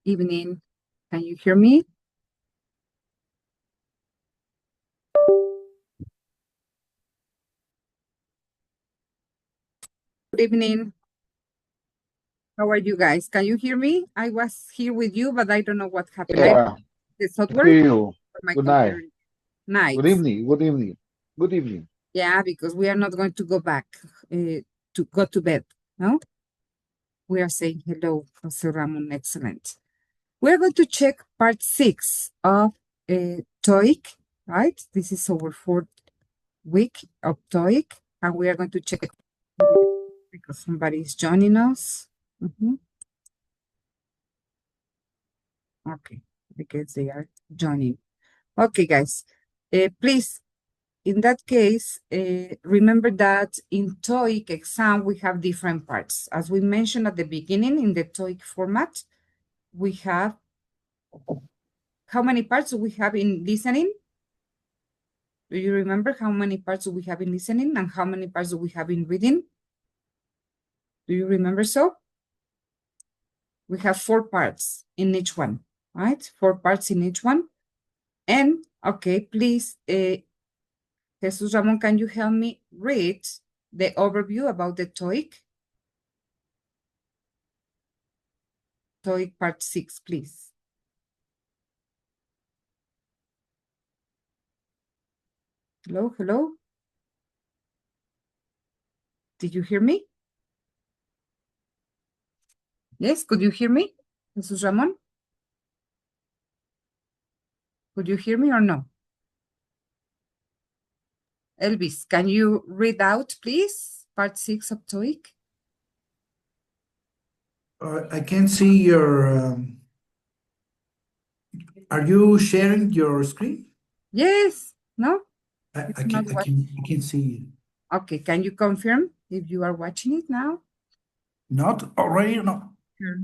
Evening. Can you hear me? Good evening. How are you guys? Can you hear me? I was here with you, but I don't know what happened. Yeah, The I software hear you. or my Good night. computer? Night. Good evening. Good evening. Good evening. Yeah, because we are not going to go back to go to bed. No, we are saying hello, Jose Ramon. Excellent. We're going to check part 6 of TOEIC, right? This is our 4th week of TOEIC, and we are going to check because somebody is joining us. Okay, because they are joining. Okay, guys, please, in that case, remember that in TOEIC exam, we have different parts. As we mentioned at the beginning, in the TOEIC format, we have, how many parts do we have in listening? Do you remember how many parts do we have in listening and how many parts do we have in reading? Do you remember so? We have 4 parts in each one, right? 4 parts in each one. And, okay, please, Jesus Ramon, can you help me read the overview about the TOEIC? TOEIC part 6, please. Hello, hello. Did you hear me? Yes, could you hear me, Jesus Ramon? Could you hear me or no? Elvis, can you read out, please, part 6 of TOEIC? I can't see your. Are you sharing your screen? Yes, no? I It's not can't see you. Okay, can you confirm if you are watching it now? Not already, no. Sure.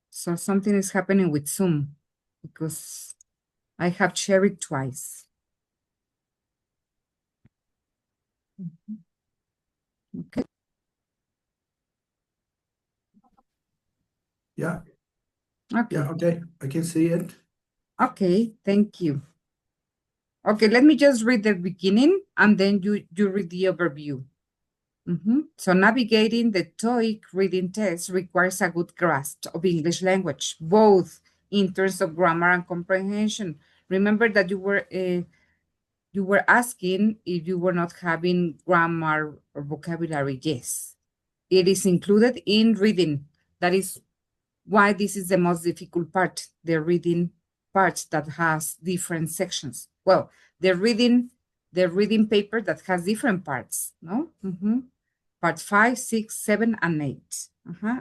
So something is happening with Zoom because I have shared it twice. Okay. Yeah. Okay. Yeah, okay. I can see it. Okay, thank you. Okay, let me just read the beginning and then you read the overview. So navigating the TOEIC reading test requires a good grasp of English language, both in terms of grammar and comprehension. Remember that you were asking if you were not having grammar or vocabulary. Yes, it is included in reading. That is why this is the most difficult part, the reading part that has different sections. Well, the reading paper that has different parts, no? Part 5, 6, 7, and 8.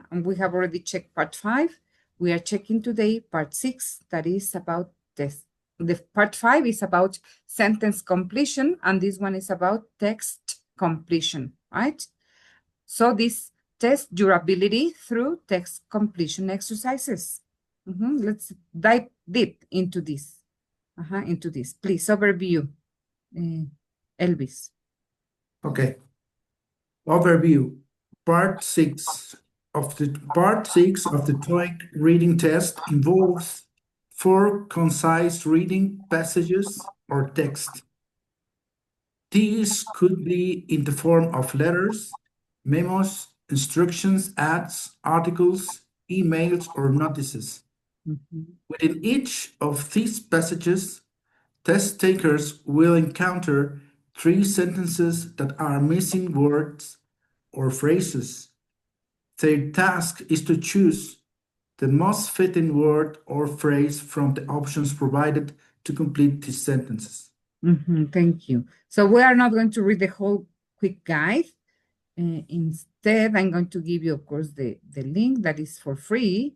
And we have already checked part 5. We are checking today part 6, that is about this. The part 5 is about sentence completion, and this one is about text completion, right? So this test your ability through text completion exercises. Let's dive deep into this. Please, overview, Elvis. Okay. Overview. Part 6 of the TOEIC reading test involves 4 concise reading passages or text. These could be in the form of letters, memos, instructions, ads, articles, emails, or notices. Within each of these passages, test takers will encounter 3 sentences that are missing words or phrases. Their task is to choose the most fitting word or phrase from the options provided to complete these sentences. Thank you. So we are not going to read the whole quick guide. Instead, I'm going to give you, of course, the link that is for free,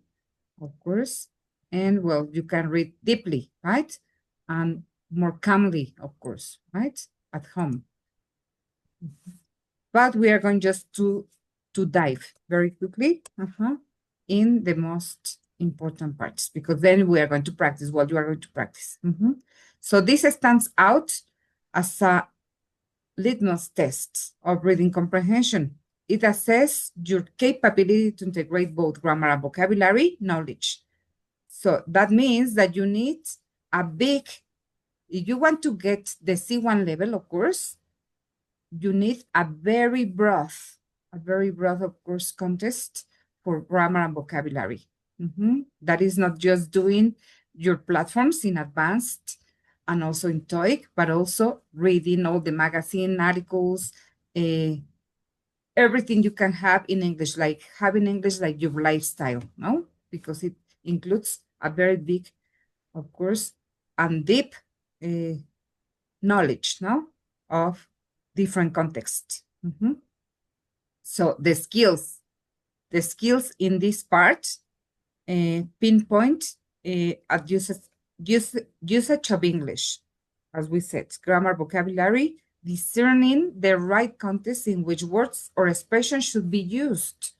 of course. And, well, you can read deeply, right? And more calmly, of course, right? At home. But we are going just to dive very quickly in the most important parts, because then we are going to practice what you are going to practice. So this stands out as a litmus tests of reading comprehension. It assesses your capability to integrate both grammar and vocabulary knowledge. So that means that you need a big, if you want to get the C1 level, of course, you need a very broad, of course, contest for grammar and vocabulary. That is not just doing your platforms in advanced and also in TOEIC, but also reading all the magazine articles, everything you can have in English, like having English like your lifestyle, no? Because it includes a very big, of course, and deep knowledge, no? Of different contexts. So the skills in this part pinpoint at usage of English, as we said, grammar, vocabulary, discerning the right context in which words or expressions should be used.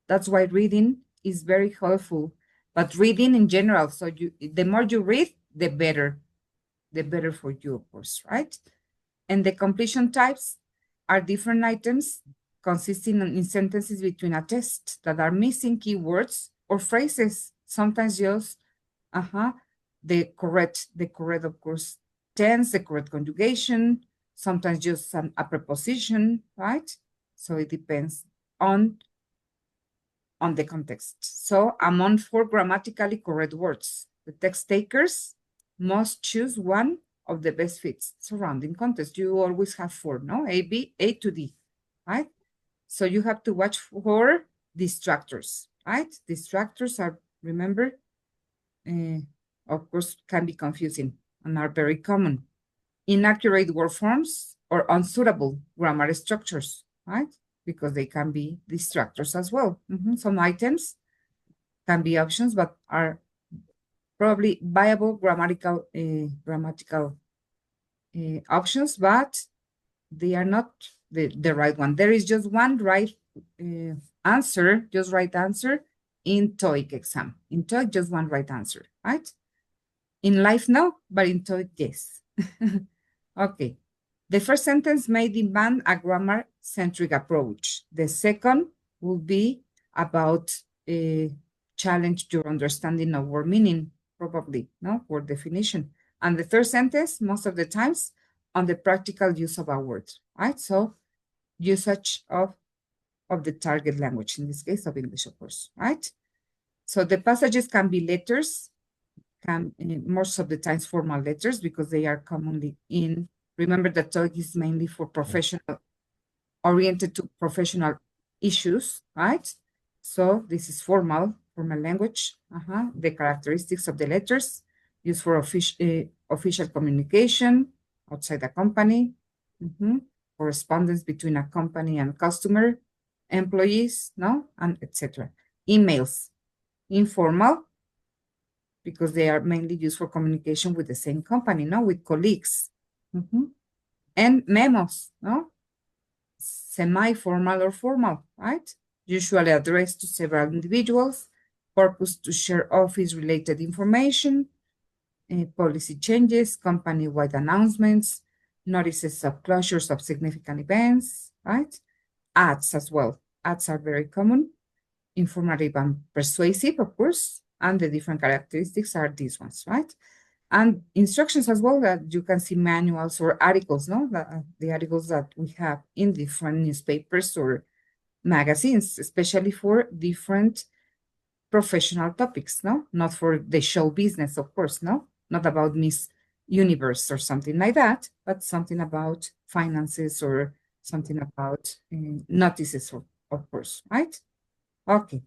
That's why reading is very helpful, but reading in general. So the more you read, the better for you, of course, right? And the completion types are different items consisting in sentences between a test that are missing keywords or phrases, sometimes just the correct, of course, tense, the correct conjugation, sometimes just a preposition, right? So it depends on the context. So among 4 grammatically correct words, the text takers must choose one of the best fits surrounding context. You always have 4, no? A, B, A to D, right? So you have to watch for distractors, right? Distractors are, remember, of course, can be confusing and are very common. Inaccurate word forms or unsuitable grammar structures, right? Because they can be distractors as well. Some items can be options, but are probably viable grammatical options, but they are not the right one. There is just one right answer, just right answer in TOEIC exam. In TOEIC, just one right answer, right? In life, no, but in TOEIC, yes. Okay. The first sentence may demand a grammar-centric approach. The second will be about challenge your understanding of word meaning, probably, no, word definition. And the third sentence, most of the times, on the practical use of a word, right? So usage of the target language, in this case of English, of course, right? So the passages can be letters, most of the times formal letters, because they are commonly in, remember that TOEIC is mainly for professional, oriented to professional issues, right? So this is formal language. The characteristics of the letters used for official communication outside the company, correspondence between a company and customer, employees, no, and etc. Emails, informal, because they are mainly used for communication with the same company, no, with colleagues. And memos, no, semi-formal or formal, right? Usually addressed to several individuals, purpose to share office-related information, policy changes, company-wide announcements, notices of closures of significant events, right? Ads as well. Ads are very common, informative and persuasive, of course, and the different characteristics are these ones, right? And instructions as well, that you can see manuals or articles, no? The articles that we have in different newspapers or magazines, especially for different professional topics, no? Not for the show business, of course, no? Not about Miss Universe or something like that, but something about finances or something about notices, of course, right? Okay.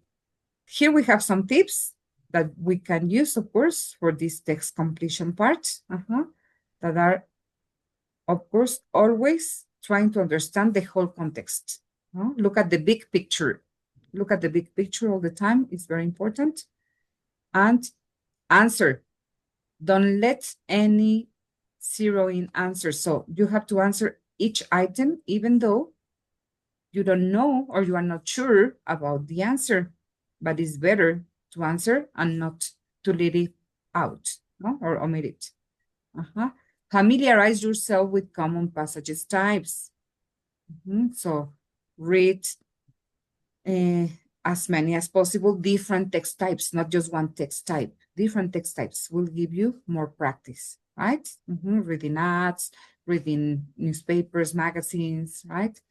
Here we have some tips that we can use, of course, for this text completion part, that are, of course, always trying to understand the whole context. Look at the big picture. Look at the big picture all the time. It's very important. And answer. Don't let any zero-in answer. So you have to answer each item, even though you don't know or you are not sure about the answer. But it's better to answer and not to leave it out, no? Or omit it. Familiarize yourself with common passages types. So read as many as possible, different text types, not just one text type. Different text types will give you more practice, right? Reading ads, reading newspapers, magazines, right?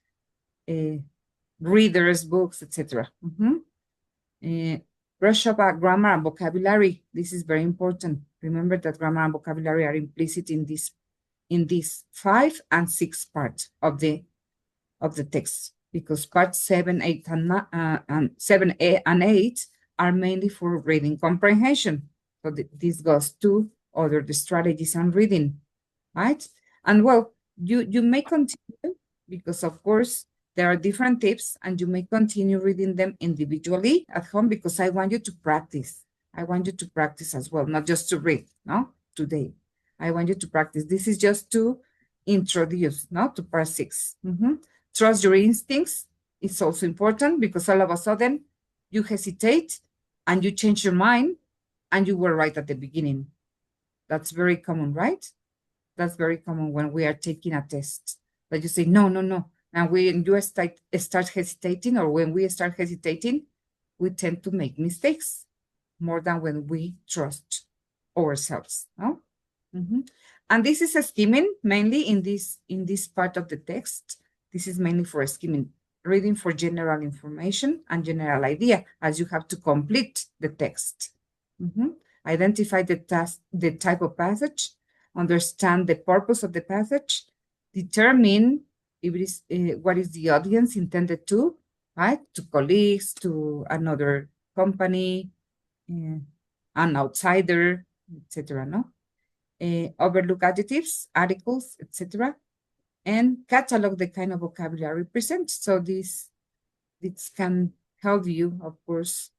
Readers, books, etc. Brush up our grammar and vocabulary. This is very important. Remember that grammar and vocabulary are implicit in this 5 and 6 part of the text, because part 7, 8, and 7, 8, and 8 are mainly for reading comprehension. So this goes to other the strategies and reading, right? And well, you may continue, because of course there are different tips, and you may continue reading them individually at home, because I want you to practice. I want you to practice as well, not just to read, no, today. I want you to practice. This is just to introduce, no, to part 6. Trust your instincts. It's also important, because all of a sudden you hesitate and you change your mind and you were right at the beginning. That's very common, right? That's very common when we are taking a test, that you say, no. And when you start hesitating, or when we start hesitating, we tend to make mistakes more than when we trust ourselves, no? And this is a skimming mainly in this part of the text. This is mainly for skimming, reading for general information and general idea, as you have to complete the text. Identify the type of passage, understand the purpose of the passage, determine if it is what is the audience intended to, right? To colleagues, to another company, an outsider, etc. No, overlook adjectives, articles, etc., and catalog the kind of vocabulary present. So this can help you, of course,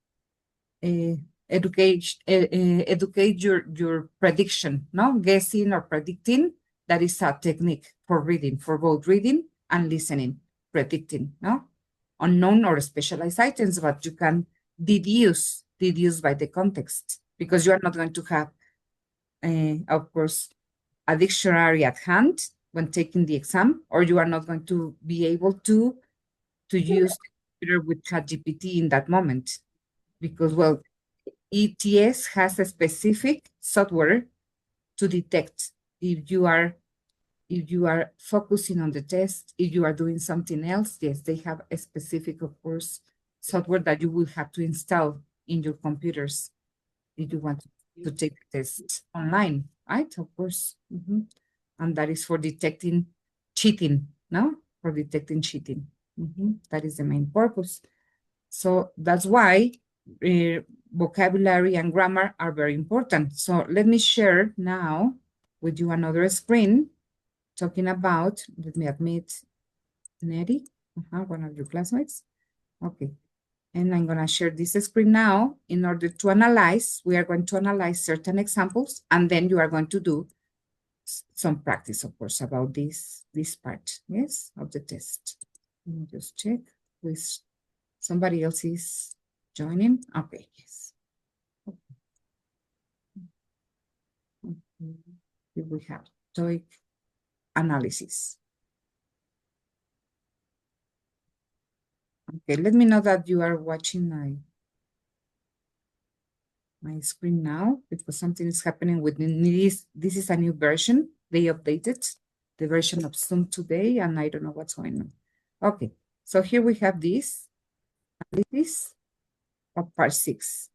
educate your prediction, no? Guessing or predicting. That is a technique for reading, for both reading and listening, predicting, no? Unknown or specialized items, but you can deduce by the context, because you are not going to have, of course, a dictionary at hand when taking the exam, or you are not going to be able to use the computer with ChatGPT in that moment, because, well, ETS has a specific software to detect if you are focusing on the test, if you are doing something else. Yes, they have a specific, of course, software that you will have to install in your computers if you want to take the test online, right? Of course. And that is for detecting cheating, no? For detecting cheating. That is the main purpose. So that's why vocabulary and grammar are very important. So let me share now with you another screen talking about, let me admit Neri, one of your classmates. Okay. And I'm going to share this screen now in order to analyze. We are going to analyze certain examples, and then you are going to do some practice, of course, about this part, yes, of the test. Let me just check with somebody else is joining. Okay, yes. Here we have TOEIC analysis. Okay, let me know that you are watching my screen now, because something is happening with this. This is a new version. They updated the version of Zoom today, and I don't know what's going on. Okay, so here we have this of part 6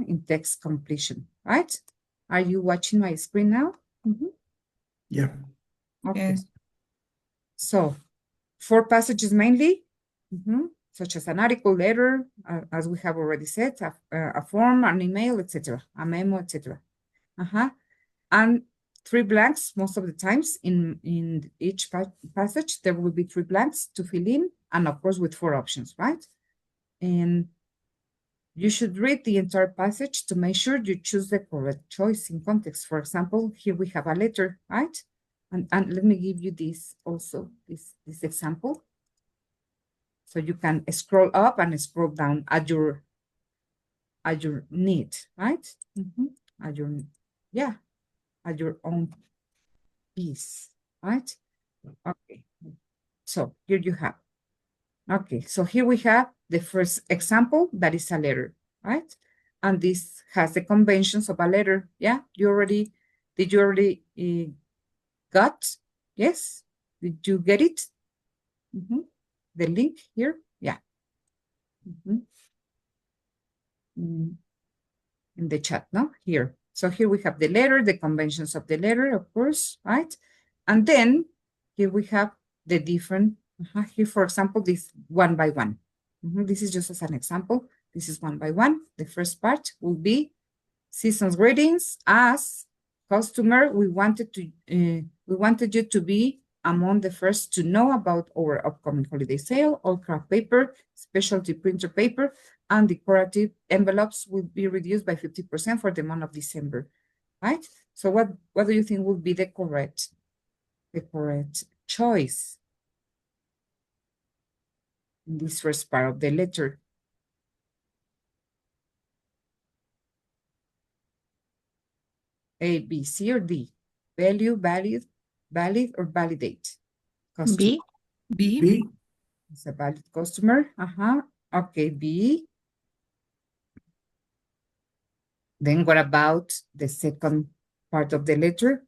in text completion, right? Are you watching my screen now? Yeah. Okay. Yes. So 4 passages mainly, such as an article, letter, as we have already said, a form, an email, etc., a memo, etc. And 3 blanks most of the times in each passage. There will be 3 blanks to fill in, and of course with 4 options, right? And you should read the entire passage to make sure you choose the correct choice in context. For example, here we have a letter, right? And let me give you this also, this example. So you can scroll up and scroll down at your need, right? At your own is, right? Okay. So here you have. Okay, so here we have the first example that is a letter, right? And this has the conventions of a letter. Yeah, did you already got? Yes? Did you get it? The link here? Yeah. In the chat, no? Here. So here we have the letter, the conventions of the letter, of course, right? And then here we have the different, here, for example, this one by one. This is just as an example. This is one by one. The first part will be season's greetings. As customer, we wanted you to be among the first to know about our upcoming holiday sale. All craft paper, specialty printer paper, and decorative envelopes will be reduced by 50% for the month of December, right? So what do you think would be the correct choice in this first part of the letter? A, B, C, or D? Value, valid, or validate? Customer. B. B. It's a valid customer. Okay, B. Then what about the second part of the letter?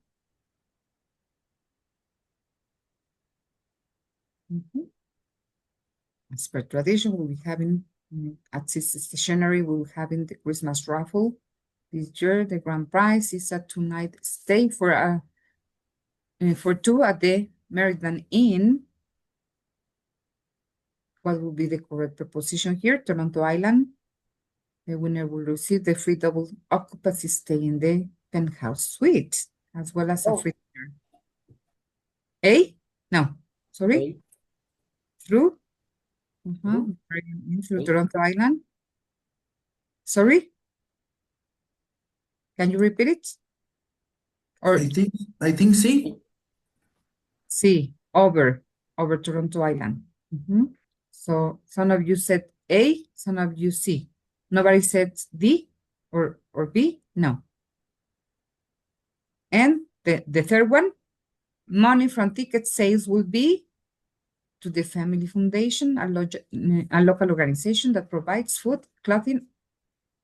As per tradition, we'll be having at Sister Stationery, we'll be having the Christmas raffle. This year, the grand prize is a 2-night stay for two at the Meridian Inn. What will be the correct proposition here? Toronto Island. The winner will receive the free double occupancy stay in the penthouse suite, as well as a free dinner. A? No, sorry. Through? Through Toronto Island. Sorry? Can you repeat it? Or I think C. C, over Toronto Island. So some of you said A, some of you C. Nobody said D or B? No. And the third one, money from ticket sales will be to the Family Foundation, a local organization that provides food, clothing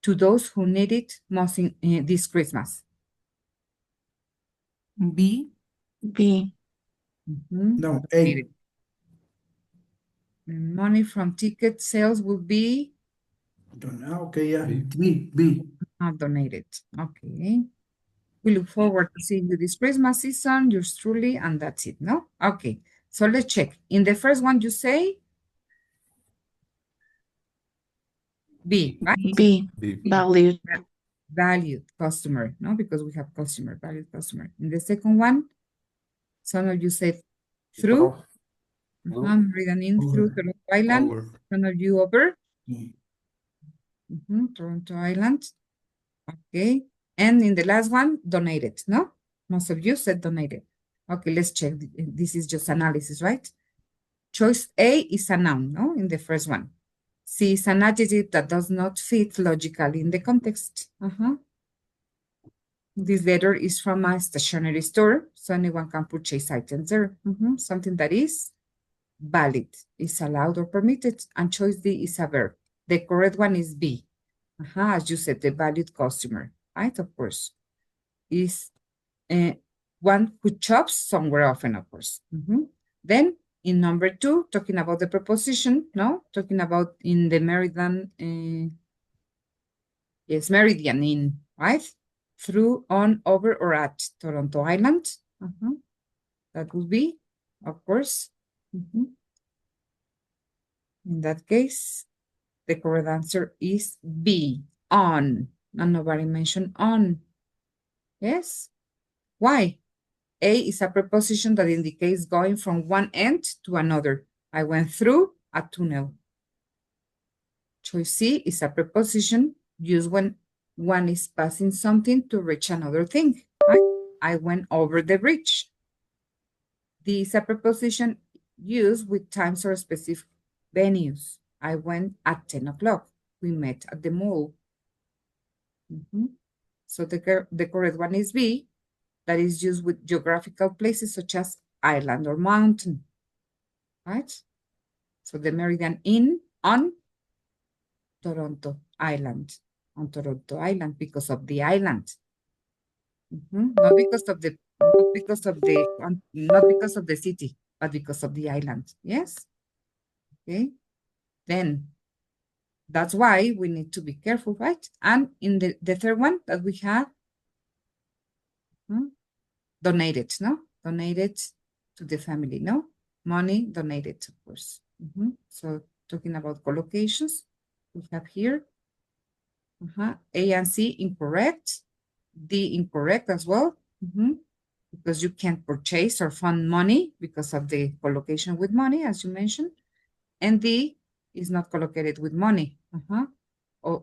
to those who need it most in this Christmas. B. No, A. Money from ticket sales will be Okay, yeah. B. donated. Okay. We look forward to seeing you this Christmas season. Yours truly, and that's it, no? Okay. So let's check. In the first one, you say B, right? B. Valued. Valued customer, no? Because we have customer, valued customer. In the second one, some of you said through. Meridian Inn through Toronto Island. Some of you over. Toronto Island. Okay. And in the last one, donated, no? Most of you said donated. Okay, let's check. This is just analysis, right? Choice A is a noun, no? In the first one. C is an adjective that does not fit logically in the context. This letter is from a stationery store, so anyone can purchase items there. Something that is valid, is allowed or permitted, and choice D is a verb. The correct one is B. As you said, the valued customer, right? Of course, is one who shops somewhere often, of course. Then in number 2, talking about the preposition, no? Talking about in the Meridian, yes, Meridian Inn, right? Through, on, over, or at Toronto Island. That would be, of course. In that case, the correct answer is B, on. And nobody mentioned on. Yes? Why? A is a preposition that indicates going from one end to another. I went through a tunnel. Choice C is a preposition used when one is passing something to reach another thing. I went over the bridge. D is a preposition used with times or specific venues. I went at 10 o'clock. We met at the mall. So the correct one is B. that is used with geographical places such as island or mountain, right? So the meridian on Toronto Island, on Toronto Island, because of the island. Not because of the, not because of the city, but because of the island. Yes. Okay. Then that's why we need to be careful, right? And in the third one that we have, donated, no? Donated to the family, no? Money donated, of course. So talking about collocations, we have here A and C incorrect, D incorrect as well, because you can't purchase or fund money because of the collocation with money, as you mentioned, and D is not collocated with money,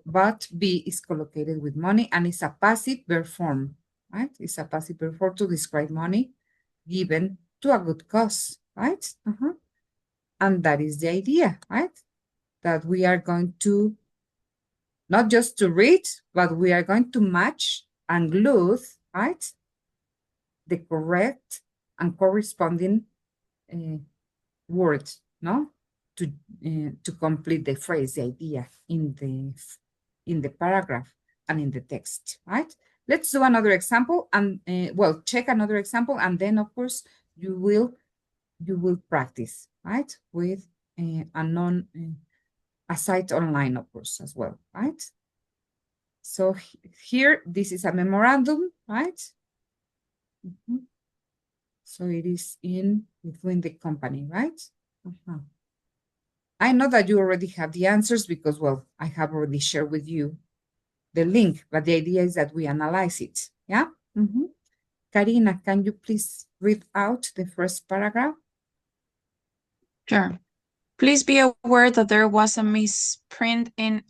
but B is collocated with money and it's a passive verb form, right? It's a passive verb form to describe money given to a good cause, right? And that is the idea, right? That we are going to, not just to read, but we are going to match and glue, right? The correct and corresponding words, no? To complete the phrase, the idea in the paragraph and in the text, right? Let's do another example and well, check another example, and then of course you will practice, right? With a site online, of course, as well, right? So here, this is a memorandum, right? So it is within the company, right? I know that you already have the answers because, well, I have already shared with you the link, but the idea is that we analyze it, yeah? Karina, can you please read out the first paragraph? Sure. Please be aware that there was a misprint in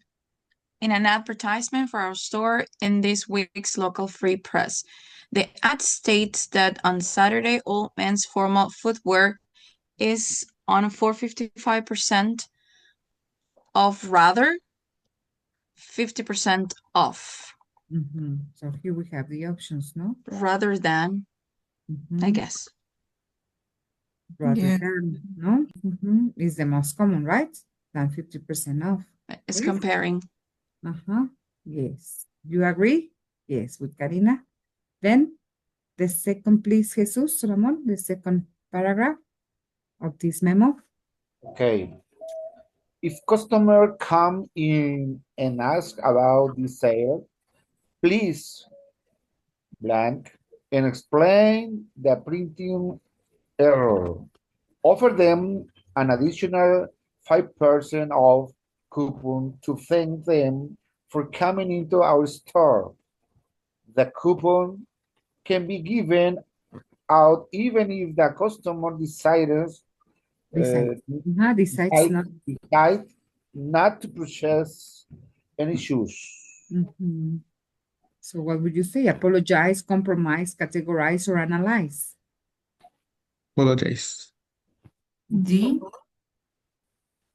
an advertisement for our store in this week's local free press. The ad states that on Saturday, all men's formal footwear is on 455% off, rather 50% off. So here we have the options, no? Rather than, I guess. Rather than, no? Is the most common, right? Than 50% off. It's Yes. comparing. Yes. You agree? Yes, with Karina. Then the second, please, Jesus, Ramon, the second paragraph of this memo. Okay. If customer come in and ask about the sale, please blank and explain the printing error. Offer them an additional 5% off coupon to thank them for coming into our store. The coupon can be given out even if the customer decides decide not to purchase any shoes. So what would you say? Apologize, compromise, categorize, or analyze? Apologize. D.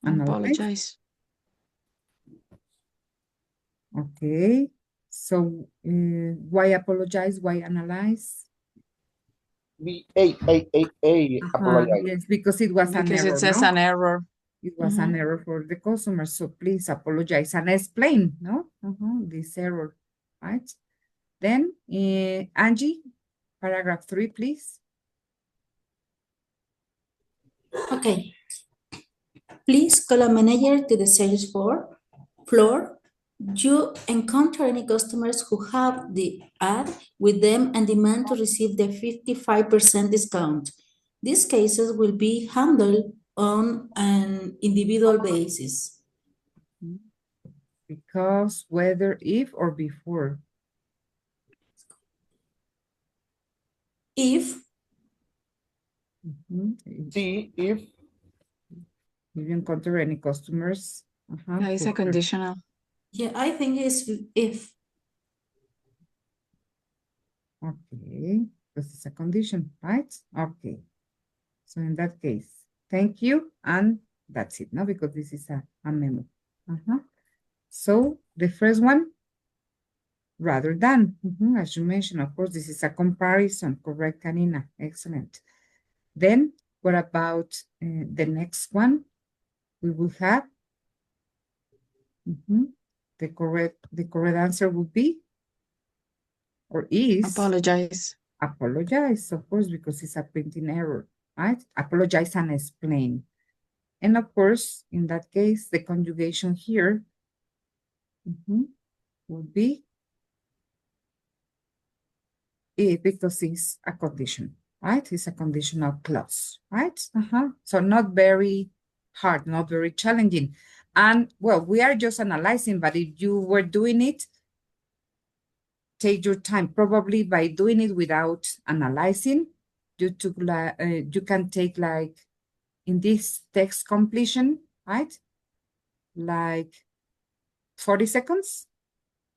Apologize. Okay. So why apologize? Why analyze? Apologize. Yes, because it was an error. Because it says an error. It was an error for the customer. So please apologize and explain, no? This error, right? Then Angie, paragraph 3, please. Okay. Please call a manager to the sales floor. You encounter any customers who have the ad with them and demand to receive the 55% discount. These cases will be handled on an individual basis. Because, whether, if, or before. If. See if you encounter any customers. That is a conditional. Yeah, I think it's if. Okay, this is a condition, right? Okay. So in that case, thank you, and that's it, no? Because this is a memo. So the first one, rather than. As you mentioned, of course, this is a comparison. Correct, Karina. Excellent. Then, what about the next one? We will have the correct answer would be or is Apologize. apologize, of course, because it's a printing error, right? Apologize and explain. And of course, in that case, the conjugation here would be it because it's a condition, right? It's a conditional clause, right? So not very hard, not very challenging. And well, we are just analyzing, but if you were doing it, take your time. Probably by doing it without analyzing, you can take like in this text completion, right? Like 40 seconds,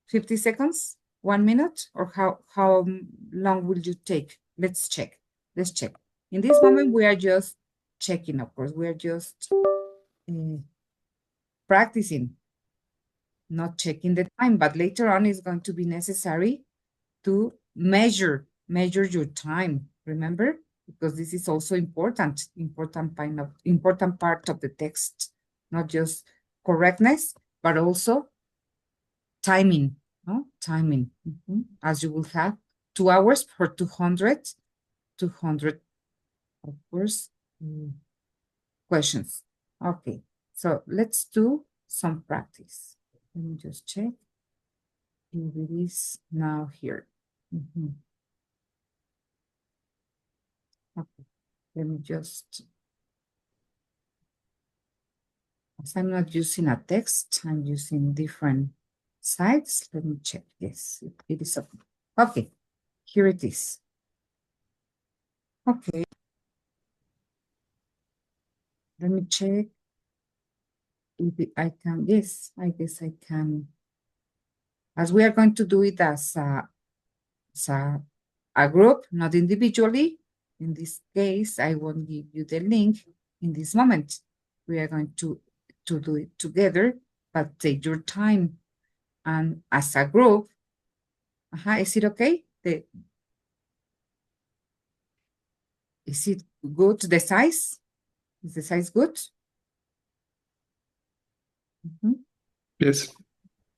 50 seconds, 1 minute, or how long will you take? Let's check. Let's check. In this moment, we are just checking, of course. We are just practicing, not checking the time, but later on it's going to be necessary to measure your time, remember? Because this is also important part of the text, not just correctness, but also timing, no? Timing, as you will have 2 hours for 200, of course, questions. Okay, so let's do some practice. Let me just check if it is now here. Okay, let me just, as I'm not using a text, I'm using different sites. Let me check. Yes, it is okay. Okay, here it is. Okay. Let me check if I can. Yes, I guess I can. As we are going to do it as a group, not individually. In this case, I won't give you the link in this moment. We are going to do it together, but take your time. And as a group, is it okay? Is it good, the size? Is the size good? Yes.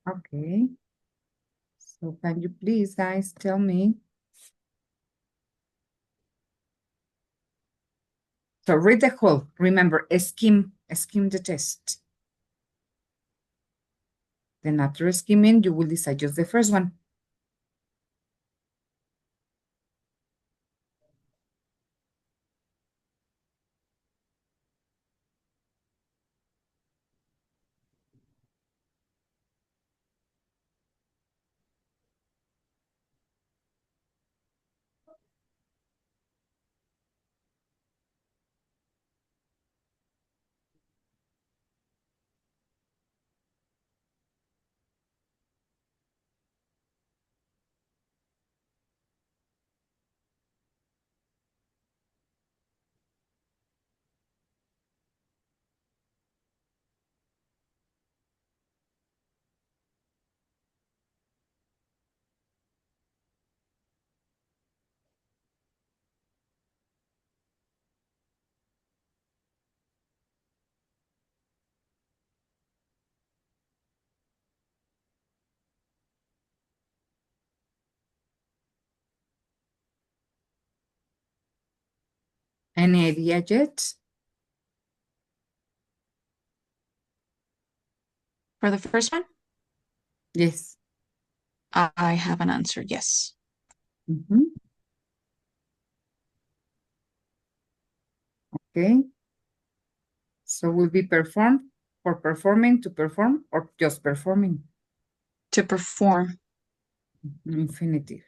Okay. So can you please, guys, tell me? So read the whole. Remember, skim the test. Then after skimming, you will decide just the first one. Any idea yet? For the first one, Yes. I have an answer, yes. Okay. So will be performed for performing, to perform, or just performing? To perform, Infinitive.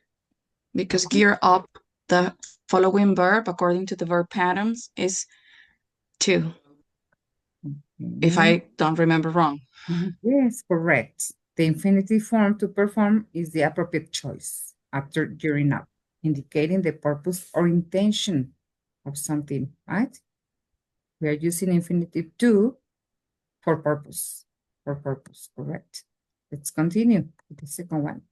because gear up, the following verb, according to the verb patterns, is to, if I don't remember wrong. Yes, correct. The infinitive form to perform is the appropriate choice after gearing up, indicating the purpose or intention of something, right? We are using infinitive to for purpose, correct. Let's continue with the second one.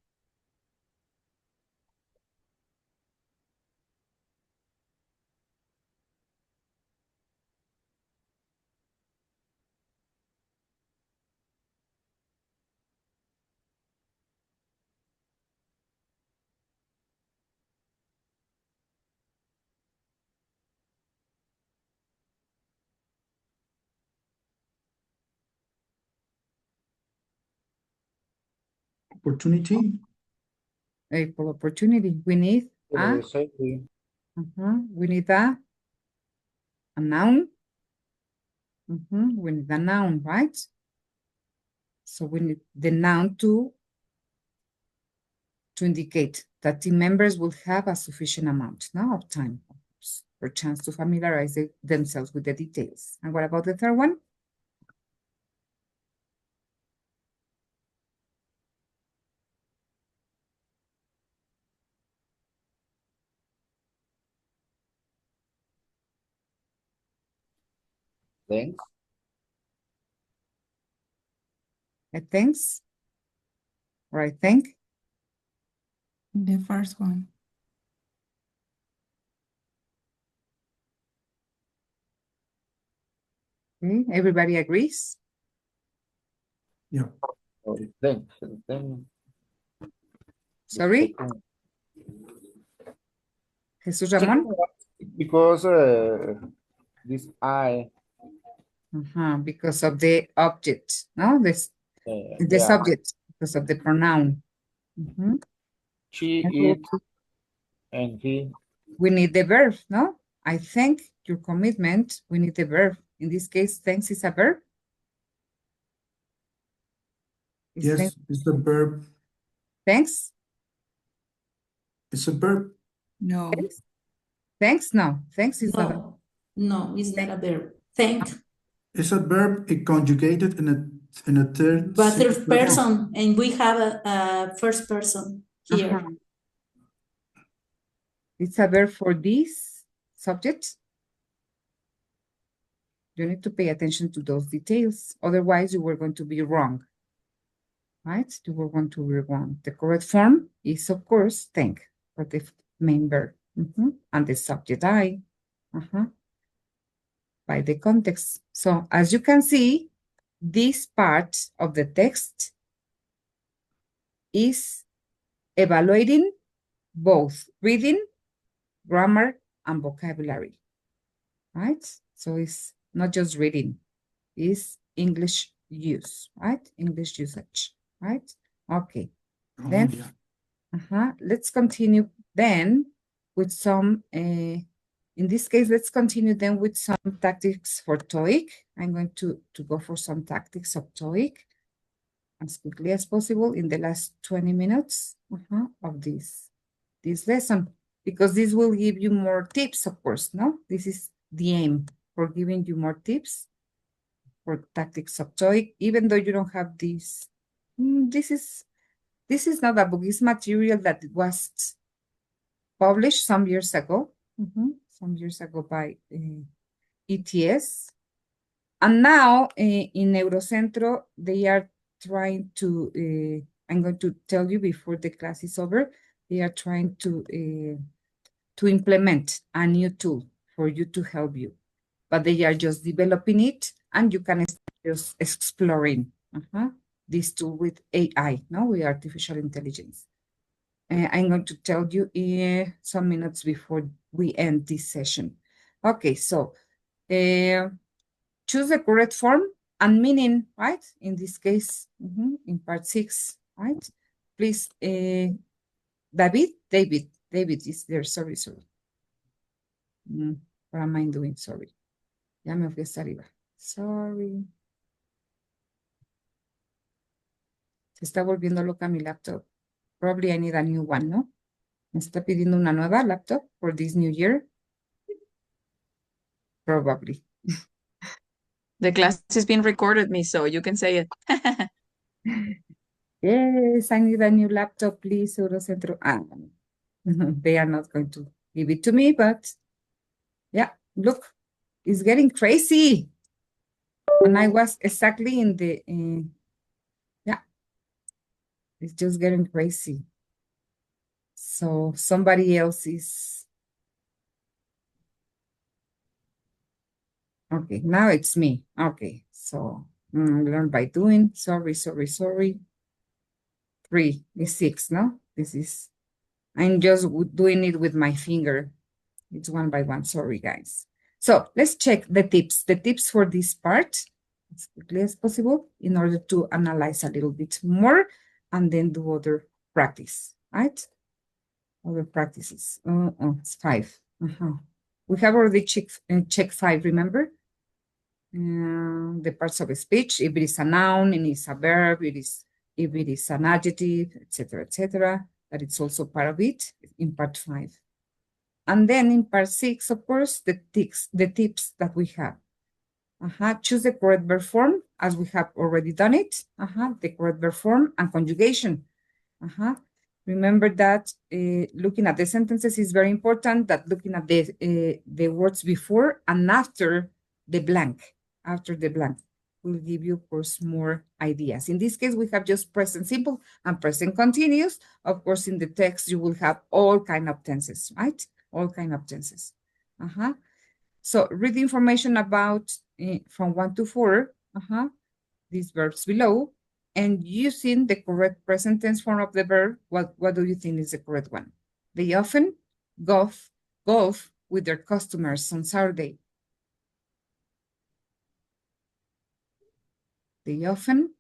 opportunity. Equal opportunity. We need Safety. we need a noun. We need a noun, right? So we need the noun to indicate that team members will have a sufficient amount now of time for chance to familiarize themselves with the details. And what about the third one? Thanks. Thanks. Right, thank. The first one. Okay, everybody agrees? Yeah. Thanks. Thanks. Sorry? Jesus Ramon? Because this I. Because of the object, no? The Yeah. subject, because of the pronoun. She, And it, and he. we need the verb, no? I thank your commitment. We need the verb. In this case, thanks is a verb. Is Yes, thanks, it's a verb. thanks? It's a verb. No. Thanks? No. Thanks is not a No, no, it's not a verb. Thank, It's a verb conjugated in a third but third person. person, and we have a first person here. It's a verb for this subject. You need to pay attention to those details. Otherwise, you were going to be wrong. Right? You were going to be wrong. The correct form is, of course, thank for the main verb. And the subject I. By the context. So as you can see, this part of the text is evaluating both reading, grammar, and vocabulary, right? So it's not just reading, it's English use, right? English usage, right? Okay, then let's continue then with some, in this case, let's continue then with some tactics for TOEIC. I'm going to go for some tactics of TOEIC as quickly as possible in the last 20 minutes of this lesson, because this will give you more tips, of course, no? This is the aim, for giving you more tips for tactics of TOEIC, even though you don't have this. This is not a book, it's material that was published some years ago, by ETS. And now in Eurocentro, they are trying to, I'm going to tell you before the class is over, they are trying to implement a new tool for you to help you. But they are just developing it, and you can start just exploring this tool with AI, no, with artificial intelligence. I'm going to tell you in some minutes before we end this session. Okay, so choose the correct form and meaning, right? In this case, in part 6, right? Please, David is there. Sorry. What am I doing? Sorry. Ya me fui hasta arriba. Sorry. Se está volviendo loca mi laptop. Probably I need a new one, ¿no? Me está pidiendo una nueva laptop for this new year. Probably. The class is being recorded, Miss, so you can say it. Yes, I need a new laptop, please, Eurocentro. They are not going to give it to me, but yeah, look, it's getting crazy. And I was exactly in the, yeah, it's just getting crazy. So somebody else is, okay, now it's me. Okay, so learn by doing, sorry. 3 is 6, no? This is, I'm just doing it with my finger. It's one by one, sorry guys. So let's check the tips for this part as quickly as possible in order to analyze a little bit more and then do other practice, right? Other practices. It's 5. We have already checked 5, remember? The parts of a speech, if it is a noun and it's a verb, if it is an adjective, etc., that it's also part of it in part 5. And then in part 6, of course, the tips that we have. Choose the correct verb form, as we have already done it. The correct verb form and conjugation. Remember that looking at the sentences is very important, that looking at the words before and after the blank. After the blank will give you, of course, more ideas. In this case, we have just present simple and present continuous. Of course, in the text, you will have all kind of tenses, right? All kind of tenses. So read the information about from 1 to 4, these verbs below, and using the correct present tense form of the verb, what do you think is the correct one? They often golf with their customers on Saturday. They often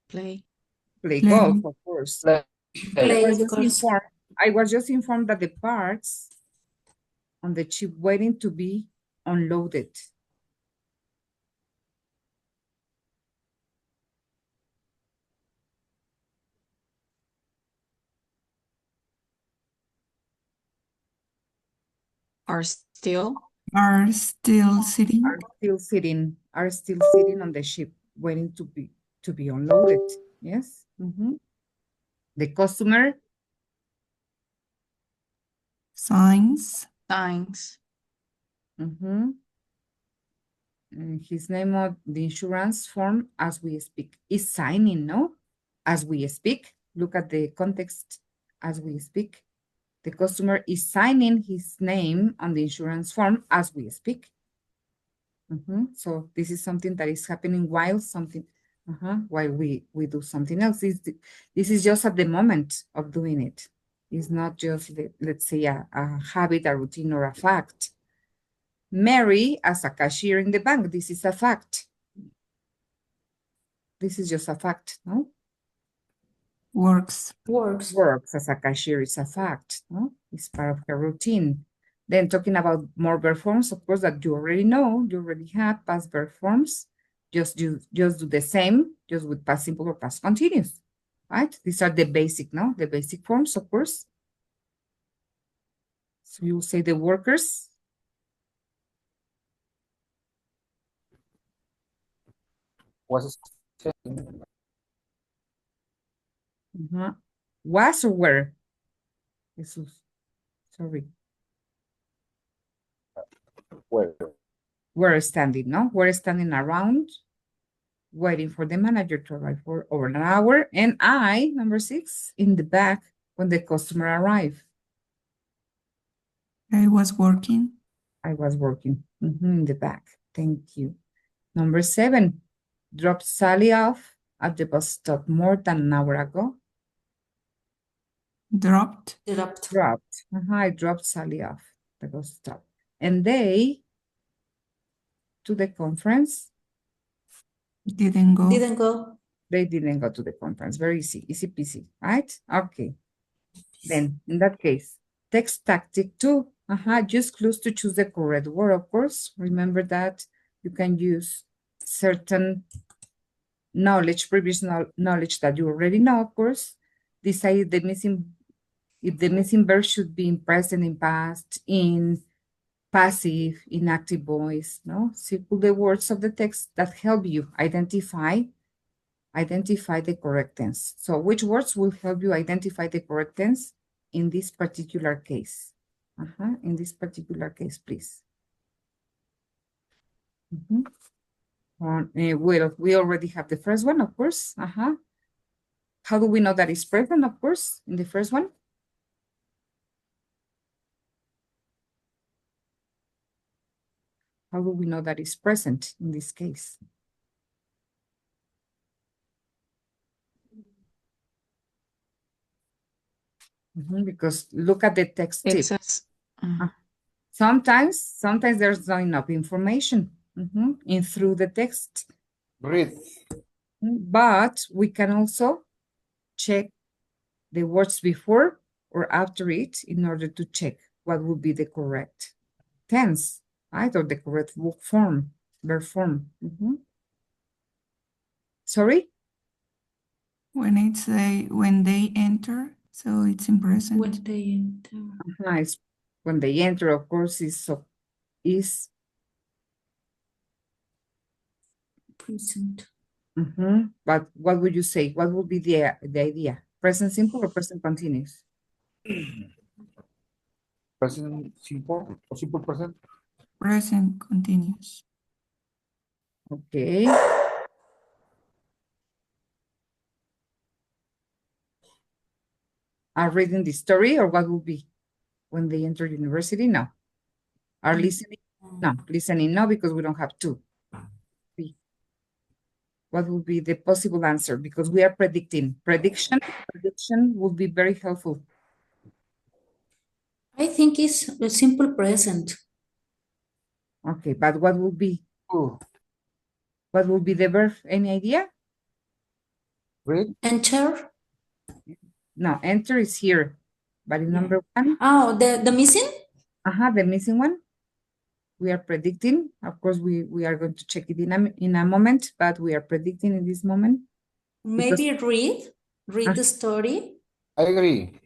Play. play golf, of course. Play. I was just informed that the parts on the ship waiting to be unloaded. Are still sitting. Are still sitting on the ship waiting to be unloaded. Yes. The customer signs. And his name of the insurance form as we speak is signing, no? As we speak. Look at the context. As we speak. The customer is signing his name on the insurance form as we speak. So this is something that is happening while while we do something else. This is just at the moment of doing it. It's not just, let's say, a habit, a routine, or a fact. Mary as a cashier in the bank. This is a fact. This is just a fact, no? Works. Works as a cashier is a fact, no? It's part of her routine. Then talking about more verb forms, of course, that you already know, you already have past verb forms. Just do the same, just with past simple or past continuous, right? These are the basic, no? The basic forms, of course. So you'll say the workers. Was Was or were? Jesus. Sorry. where? We're standing, no? We're standing around, waiting for the manager to arrive for over an hour. And I, number 6, in the back when the customer arrived. I was working. I was working in the back. Thank you. Number 7, dropped Sally off at the bus stop more than an hour ago. Dropped. I dropped Sally off at the bus stop. And they, to the conference. Didn't go. They didn't go to the conference. Very easy peasy, right? Okay. Then, in that case, text tactic 2. Use clues to choose the correct word, of course. Remember that you can use certain knowledge, previous knowledge that you already know, of course. Decide if the missing verb should be in present, in past, in passive, in active voice, no? Circle the words of the text that help you identify the correct tense. So which words will help you identify the correct tense in this particular case? In this particular case, please. Well, we already have the first one, of course. How do we know that it's present, of course, in the first one? How do we know that it's present in this case? Because look at the text tip. Sometimes there's not enough information in through the text. Read. But we can also check the words before or after it in order to check what would be the correct tense, right? Or the correct form, verb form. Sorry? When it's when they enter, so it's in present. When they enter. Nice. When they enter, of course, is Present. But what would you say? What would be the idea? Present simple or present continuous? Present simple or simple present? Present continuous. Okay. Are reading the story, or what would be when they enter university? No. Are listening? No. Listening, no, because we don't have to. What would be the possible answer? Because we are predicting. Prediction would be very helpful. I think it's a simple present. Okay, but what would be? Ooh. What would be the verb? Any idea? Read. Enter. No, enter is here. But in number one, Oh, the missing? the missing one. We are predicting. Of course, we are going to check it in a moment, but we are predicting in this moment. Maybe read the story. I agree.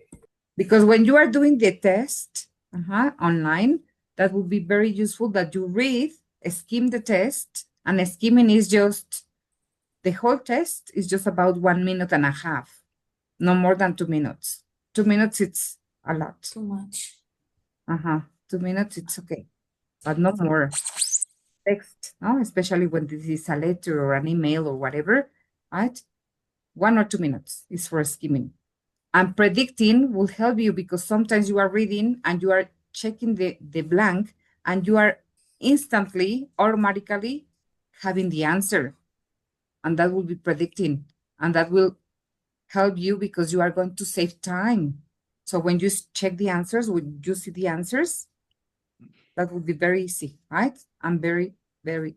Because when you are doing the test online, that would be very useful that you read, skim the test, and skimming is just, the whole test is just about 1.5 minutes, no more than 2 minutes. 2 minutes, it's a lot. Too much. 2 minutes, it's okay, but no more. Text, no? Especially when this is a letter or an email or whatever, right? 1 or 2 minutes is for skimming. And predicting will help you because sometimes you are reading and you are checking the blank and you are instantly, automatically having the answer. And that will be predicting. And that will help you because you are going to save time. So when you check the answers, when you see the answers, that would be very easy, right? And very, very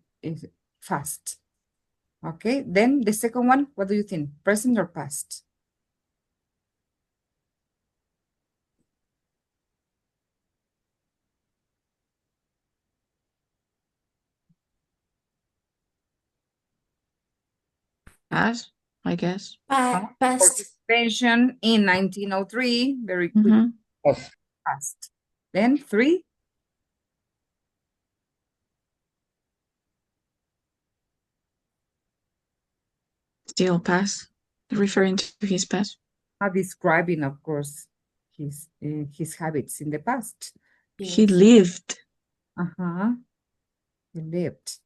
fast. Okay, then the second one, what do you think? Present or past? Past, I guess. Past. Participation in 1903, very quick. Yes. Past. Then 3. Still past, referring to his past. Describing, of course, his habits in the past. Yes. He lived. He lived.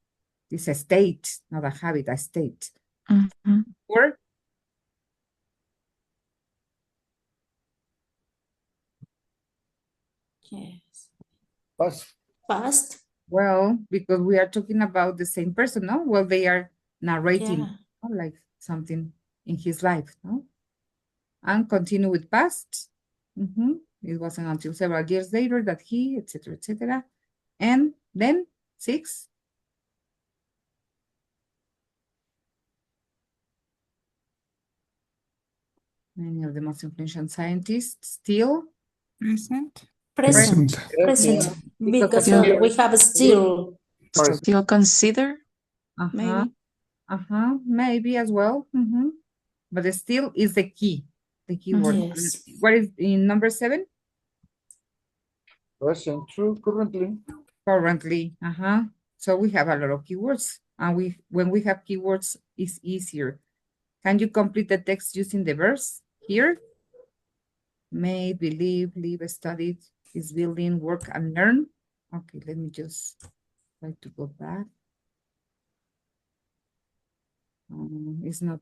It's a state, not a habit, a state. Mhm. Or Yes. Past. well, because we are talking about the same person, no? Well, they are narrating like something in his life, no? And continue with past. It wasn't until several years later that he, etc., etc. And then 6. Many of the most influential scientists still Present. Present. Present. Because Still. we have still. Sorry. Still consider, maybe. Maybe as well. But the still is the key word. Yes. What is in number 7? Present. True. Currently. Currently. So we have a lot of keywords, and when we have keywords, it's easier. Can you complete the text using the verbs here? Made, believe, live, studied, is building, work, and learn. Okay, let me just try to go back. It's not.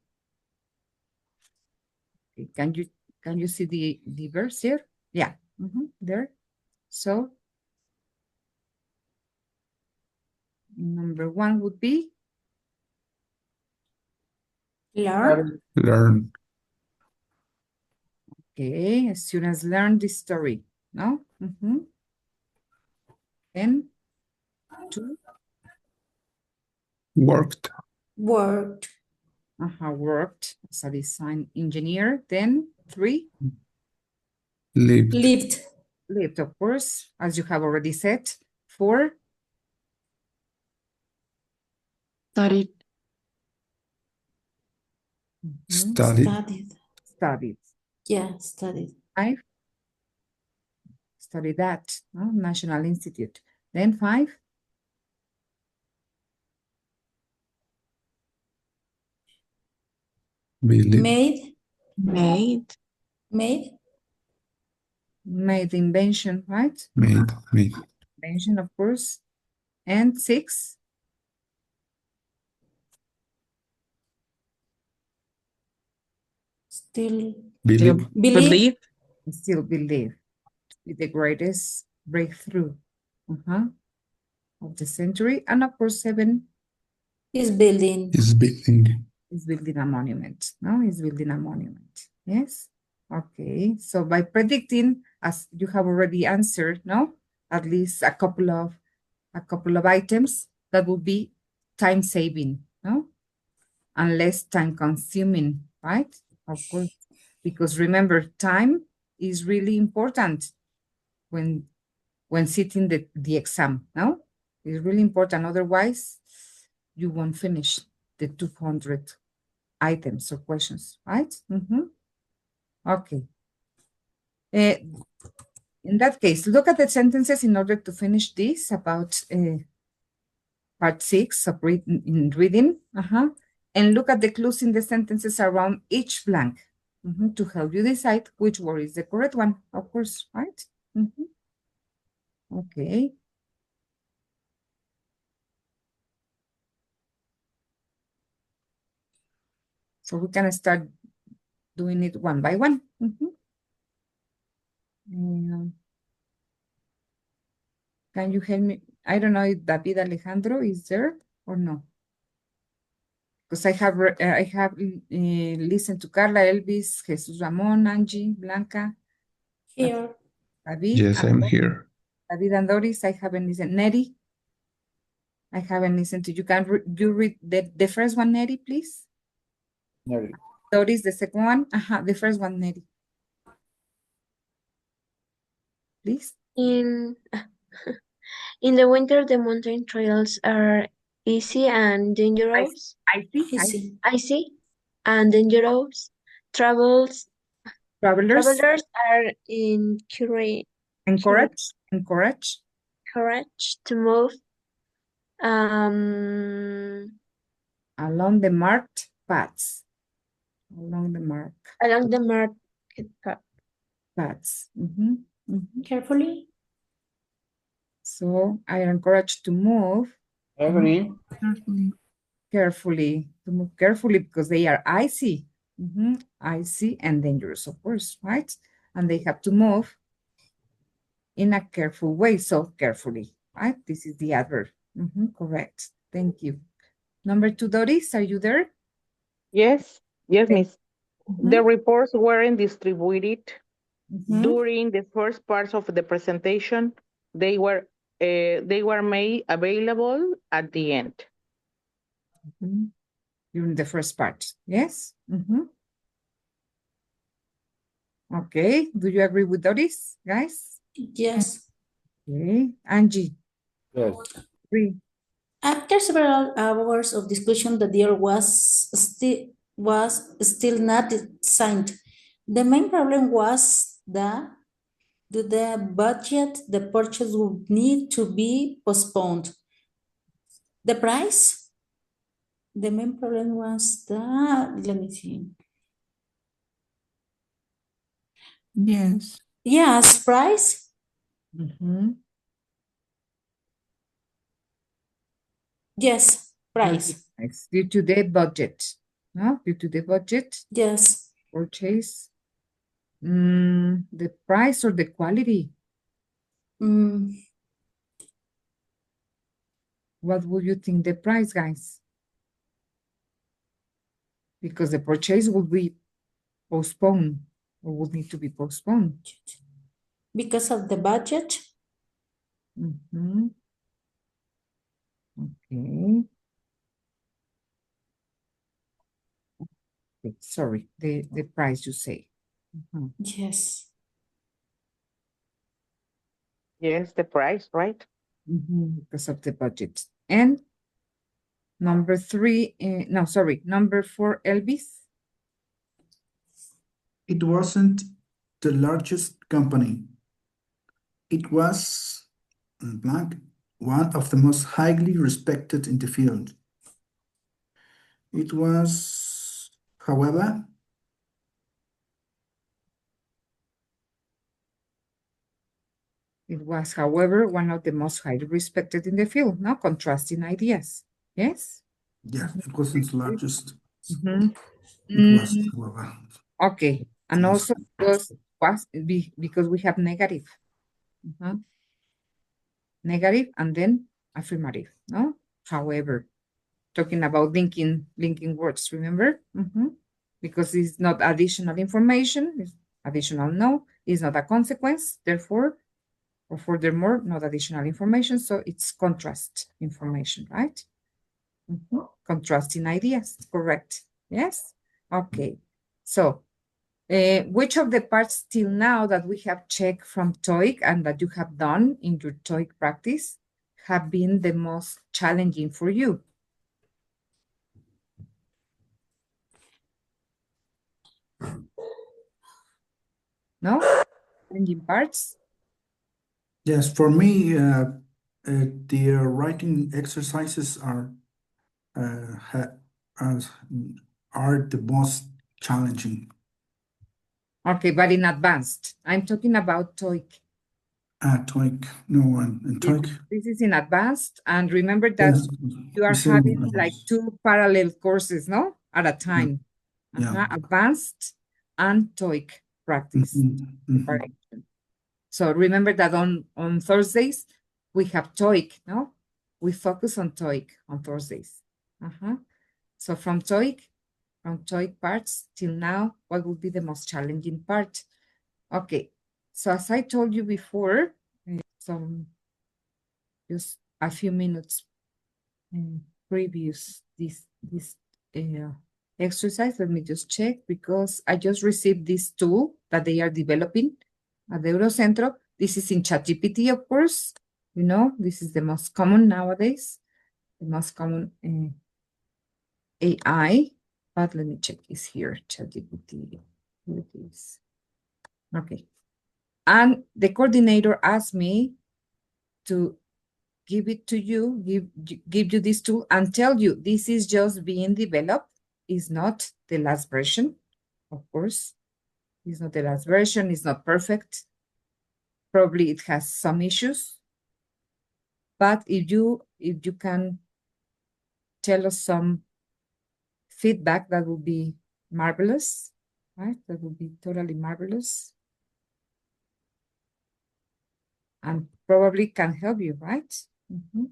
Okay, can you see the verbs here? Yeah, there. So number 1 would be Learn. Learn. okay. Students learn this story. No. Then 2. Worked. Worked. Worked as a design engineer. Then 3, Lived. Lived. lived, of course, as you have already said. 4, Studied. Studied. Studied. studied. Yeah, studied. 5, studied at National Institute. Then 5, Believed. Made. Made. Made. made the invention, right? Made. Invention, of course. And 6, Still. Believed. Believe. still believe with the greatest breakthrough of the century. And of course, 7 Is building. Is building. is building a monument. No, is building a monument. Yes. Okay. So by predicting, as you have already answered, no, at least a couple of items, that will be time saving, no, and less time consuming, right? Of course, because remember, time is really important when sitting the exam, no? It's really important. Otherwise, you won't finish the 200 items or questions, right? Okay. In that case, look at the sentences in order to finish this about part 6 of reading. And look at the clues in the sentences around each blank to help you decide which word is the correct one, of course, right? Okay. So we can start doing it one by one. Can you help me? I don't know if David Alejandro is there or no. Because I have listened to Carla, Elvis, Jesus Ramon, Angie, Blanca. Here. David. Yes, I'm here. David and Doris, I haven't listened. Nettie, I haven't listened to you. Can you read the first one, Nettie, please? Mary. Doris, the second one. The first one, Nettie. Please. In the winter, the mountain trails are easy and dangerous. Easy. Icy and dangerous. Travelers. Travelers are Encouraged to move along the marked paths. Along the marked paths. Carefully. So I am encouraged to move Agree. carefully, because they are icy. Icy and dangerous, of course, right? And they have to move in a careful way, so carefully, right? This is the adverb. Correct. Thank you. Number 2, Doris, are you there? Yes, Miss. Mhm. The reports weren't distributed Mhm. during the first parts of the presentation. They were made available at the end. During the first part, yes? Okay, do you agree with Doris, guys? Yes. Okay, Angie. Yes. Agree. After several hours of discussion, the deal was still not signed. The main problem was that due to the budget, the purchase would need to be postponed. The price? The main problem was that, let me see. Yes. Yes, price? Yes, price. Nice. Due to the budget. No? Due to the budget, Yes. purchase. The price or the quality? What would you think the price, guys? Because the purchase will be postponed or would need to be postponed. Because of the budget? Okay. Sorry, the price you say. Mhm. Yes. Yes, the price, right? Because of the budget. And number 3, no, sorry, number 4, Elvis. It wasn't the largest company. It was blank, one of the most highly respected in the field. It was, however, It was, however, one of the most highly respected in the field. Now, contrasting ideas. Yes? yeah, it wasn't the largest. Mhm. It was, Mm, however. okay. And Yes. also because we have negative. Mhm. Negative and then affirmative, no? However, talking about linking words, remember? Because it's not additional information, it's additional no, it's not a consequence, therefore, or furthermore, not additional information, so it's contrast information, right? Contrasting ideas, correct, yes? Okay, so which of the parts till now that we have checked from TOEIC and that you have done in your TOEIC practice have been the most challenging for you? No? Challenging parts? Yes, for me, the writing exercises are the most challenging. Okay, but in advanced. I'm talking about TOEIC. TOEIC, no one in TOEIC. This is in advanced, and remember that Yes, you are the same having as- like 2 parallel courses, no? At a time. Yeah. Advanced and TOEIC practice. Preparation. So remember that on Thursdays, we have TOEIC, no? We focus on TOEIC on Thursdays. So from TOEIC parts till now, what would be the most challenging part? Okay, so as I told you before, just a few minutes previous this exercise, let me just check because I just received this tool that they are developing at the Eurocentro. This is in ChatGPT, of course. You know, this is the most common nowadays, the most common AI. But let me check. It's here, ChatGPT. Here it is. Okay. And the coordinator asked me to give it to you, give you this tool and tell you this is just being developed. It's not the last version, of course. It's not the last version. It's not perfect. Probably it has some issues. But if you can tell us some feedback, that would be marvelous, right? That would be totally marvelous. And probably can help you, right? The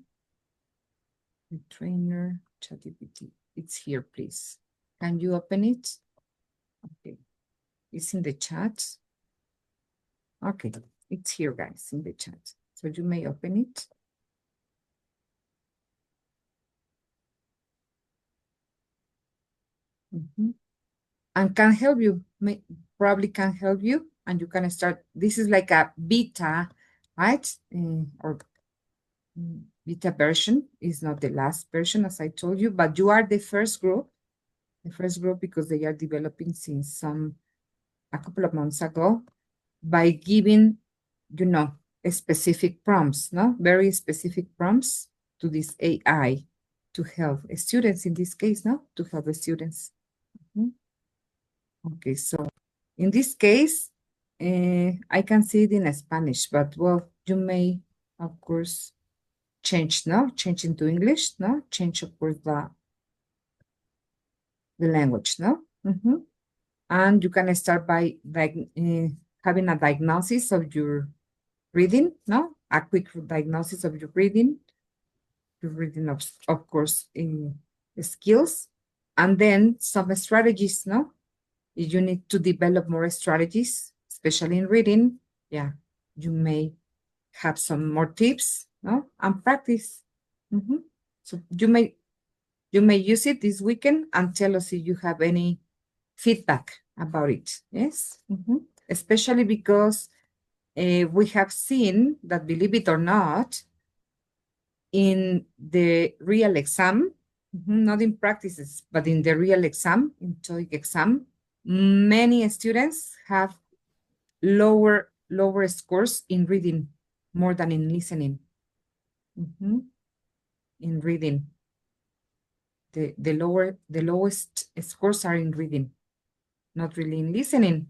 trainer, ChatGPT. It's here, please. Can you open it? Okay. It's in the chat. Okay, it's here, guys, in the chat. So you may open it. And can help you, probably can help you, and you can start. This is like a beta, right? Or beta version is not the last version, as I told you, but you are the first group because they are developing since a couple of months ago by giving, specific prompts, no? Very specific prompts to this AI to help students in this case, no? To help the students. Okay, so in this case, I can see it in Spanish, but well, you may, of course, change, no? Change into English, no? Change, of course, the language, no? And you can start by having a diagnosis of your reading, no? A quick diagnosis of your reading of course, skills, and then some strategies, no? If you need to develop more strategies, especially in reading, yeah, you may have some more tips, no? And practice. So you may use it this weekend and tell us if you have any feedback about it. Yes, especially because we have seen that, believe it or not, in the real exam, not in practices, but in the real exam, in TOEIC exam, many students have lower scores in reading more than in listening. In reading, the lowest scores are in reading, not really in listening.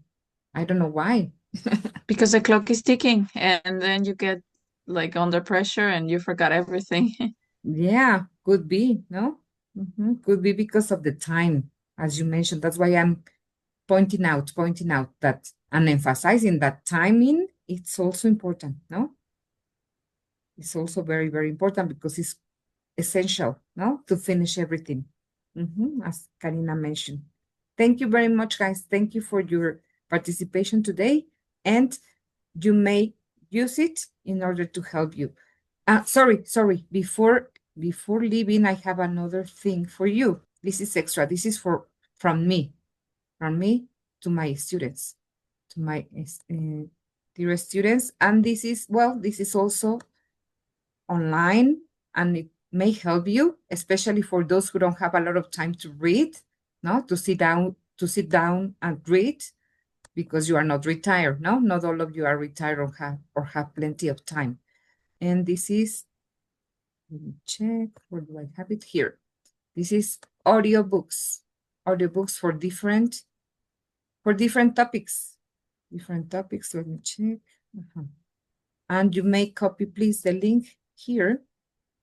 I don't know why. Because the clock is ticking and then you get like under pressure and you forgot everything. Yeah, could be, no? Could be because of the time, as you mentioned. That's why I'm pointing out that and emphasizing that timing, it's also important, no? It's also very, very important because it's essential, no? To finish everything, as Karina mentioned. Thank you very much, guys. Thank you for your participation today. And you may use it in order to help you. Sorry. Before leaving, I have another thing for you. This is extra. This is from me to my students, to my dear students. And this is also online, and it may help you, especially for those who don't have a lot of time to read, no, to sit down and read, because you are not retired, no? Not all of you are retired or have plenty of time. And this is, let me check, where do I have it here? This is audiobooks for different topics. Let me check. And you may copy, please, the link here.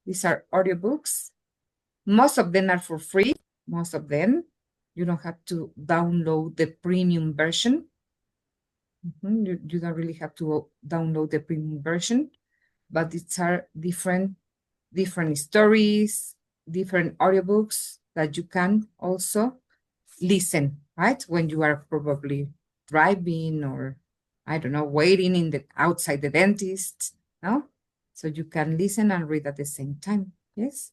These are audiobooks. Most of them are for free. Most of them. You don't have to download the premium version. You don't really have to download the premium version, but it's are different stories, different audiobooks that you can also listen, right? When you are probably driving or, I don't know, waiting outside the dentist, no? So you can listen and read at the same time, yes?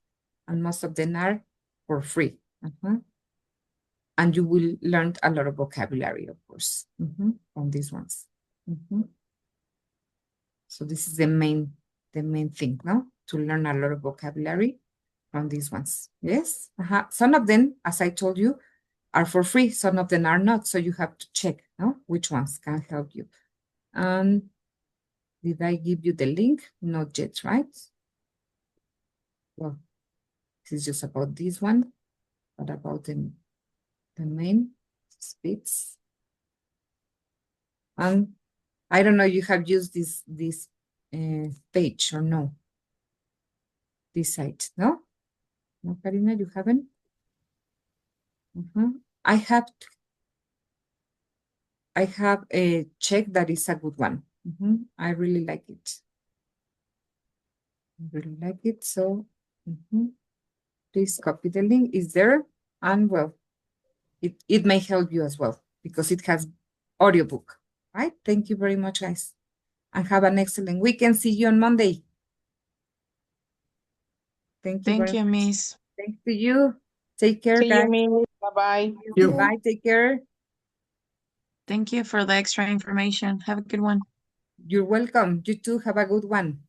And most of them are for free. And you will learn a lot of vocabulary, of course, on these ones. So this is the main thing, no? To learn a lot of vocabulary from these ones, yes? Some of them, as I told you, are for free. Some of them are not, so you have to check, no? Which ones can help you. Did I give you the link? Not yet, right? Well, this is just about this one, but about the main speeds. And I don't know, you have used this page or no? This site, no? No, Karina, you haven't? I have a check that is a good one. I really like it. So please copy the link. Is there? And well, it may help you as well because it has audiobook, right? Thank you very much, guys. And have an excellent weekend. See you on Monday. Thank you very much. Miss. Thanks to you. Take care, See guys. you, Miss. Bye-bye. Bye. Take care. Thank you for the extra information. Have a good one. You're welcome. You too. Have a good one.